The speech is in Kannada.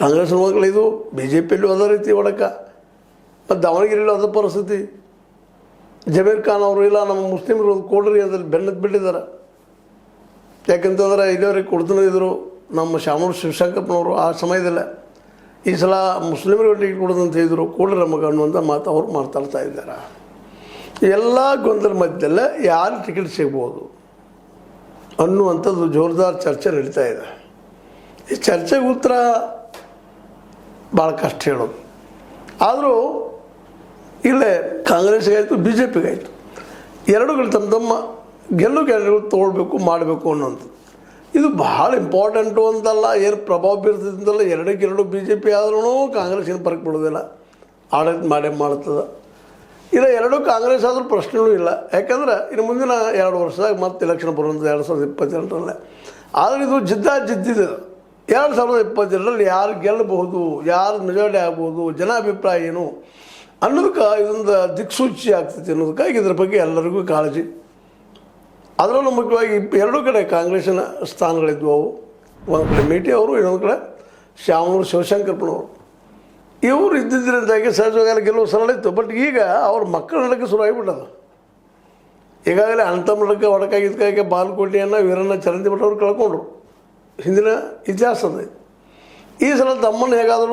ಕಾಂಗ್ರೆಸ್ ಮಕ್ಕಳಿದು ಬಿ ಜೆ ಪಿಯಲ್ಲೂ ಅದೇ ರೀತಿ ಒಡಕ, ಮತ್ತು ದಾವಣಗೆರೆಯಲ್ಲೂ ಅದೇ ಪರಿಸ್ಥಿತಿ. ಜಮೀರ್ ಖಾನ್ ಅವರು ಇಲ್ಲ ನಮ್ಮ ಮುಸ್ಲಿಮರು ಕೊಡ್ರಿ ಅದ್ರಲ್ಲಿ ಬೆನ್ನತ್ತು ಬಿಟ್ಟಿದ್ದಾರೆ. ಯಾಕಂತಂದ್ರೆ ಇಲ್ಲಿವರೆಗೆ ಕೊಡ್ತಾನಿದ್ರು ನಮ್ಮ ಶಾಮೂರು ಶಿವಶಂಕರಪ್ಪನವರು ಆ ಸಮಯದಲ್ಲೇ ಈ ಸಲ ಮುಸ್ಲಿಮರಿಗೆ ಟಿಕೆಟ್ ಕೊಡೋದಂತ ಹೇಳಿದರು, ಕೊಡ್ರಿ ನಮಗೆ ಅನ್ನುವಂಥ ಮಾತು ಅವ್ರು ಮಾತಾಡ್ತಾ ಇದ್ದಾರೆ. ಎಲ್ಲ ಗೊಂದಲ ಮಧ್ಯದಲ್ಲೇ ಯಾರು ಟಿಕೆಟ್ ಸಿಗ್ಬೋದು ಅನ್ನುವಂಥದ್ದು ಜೋರ್ದಾರ್ ಚರ್ಚೆ ನಡೀತಾ ಇದೆ. ಈ ಚರ್ಚೆಗೆ ಉತ್ತರ ಭಾಳ ಕಷ್ಟ ಹೇಳೋದು. ಆದರೂ ಇಲ್ಲೇ ಕಾಂಗ್ರೆಸ್ಗಾಯಿತು, ಬಿ ಜೆ ಪಿಗಾಯಿತು, ಎರಡೂಗಳು ತಮ್ಮ ತಮ್ಮ ಗೆಲ್ಲು ಕ್ಯಾಂಡಿಡೇಟ್ಗಳು ತೊಗೊಳ್ಬೇಕು ಮಾಡಬೇಕು ಅನ್ನೋಂಥದ್ದು. ಇದು ಭಾಳ ಇಂಪಾರ್ಟೆಂಟು ಅಂತಲ್ಲ, ಏನು ಪ್ರಭಾವ ಬೀರ್ತದಂತಲ್ಲ. ಎರಡಕ್ಕೆರಡು ಬಿ ಜೆ ಪಿ ಆದ್ರೂ ಕಾಂಗ್ರೆಸ್ ಏನು ಫರಕ್ ಬಿಡೋದಿಲ್ಲ, ಆಡಳಿತ ಮಾಡೇ ಮಾಡ್ತದೆ. ಇಲ್ಲ ಎರಡೂ ಕಾಂಗ್ರೆಸ್ ಆದರೂ ಪ್ರಶ್ನೆಯೂ ಇಲ್ಲ. ಯಾಕಂದ್ರೆ ಇನ್ನು ಮುಂದಿನ 2 ವರ್ಷದಾಗ ಮತ್ತೆ ಎಲೆಕ್ಷನ್ ಬರುವಂಥ 2022ರಲ್ಲಿ. ಆದರೆ ಇದು ಜಿದ್ದಿದೆ. 2022ರಲ್ಲಿ ಯಾರು ಗೆಲ್ಲಬಹುದು, ಯಾರು ಮೆಜಾರಿಟಿ ಆಗ್ಬೋದು, ಜನ ಅಭಿಪ್ರಾಯ ಏನು ಅನ್ನೋದಕ್ಕೆ ಇದೊಂದು ದಿಕ್ಸೂಚಿ ಆಗ್ತೈತಿ ಅನ್ನೋದಕ್ಕಾಗಿ ಇದ್ರ ಬಗ್ಗೆ ಎಲ್ಲರಿಗೂ ಕಾಳಜಿ. ಅದರಲ್ಲೂ ಮುಖ್ಯವಾಗಿ ಎರಡೂ ಕಡೆ ಕಾಂಗ್ರೆಸ್ಸಿನ ಸ್ಥಾನಗಳಿದ್ವು. ಅವು ಒಂದು ಕಡೆ ಮೇಟಿ ಅವರು, ಇನ್ನೊಂದು ಕಡೆ ಶಾಮೂರು ಶಿವಶಂಕರಪ್ಪನವರು. ಇವರು ಇದ್ದಿದ್ದರಿಂದಾಗಿ ಸಹಜವಾಗಿ ಗೆಲ್ಲುವ ಸರಳ ಇತ್ತು. ಬಟ್ ಈಗ ಅವ್ರ ಮಕ್ಕಳ ನಡಕ್ಕೆ ಶುರು ಆಗಿಬಿಟ್ಟದು. ಈಗಾಗಲೇ ಅಣ್ತಮ್ಮ ನಡಕ್ಕೆ ಒಡಕಾಗಿದ್ದಕ್ಕೆ ಬಾಲ್ಕೋಟೆಯನ್ನು ವೀರಣ್ಣ ಚರಂತಿ ಭಟ್ ಅವರು ಕಳ್ಕೊಂಡ್ರು. ಹಿಂದಿನ ಇತಿಹಾಸ ಅದು. ಈ ಸಲ ತಮ್ಮನ್ನು ಹೇಗಾದರೂ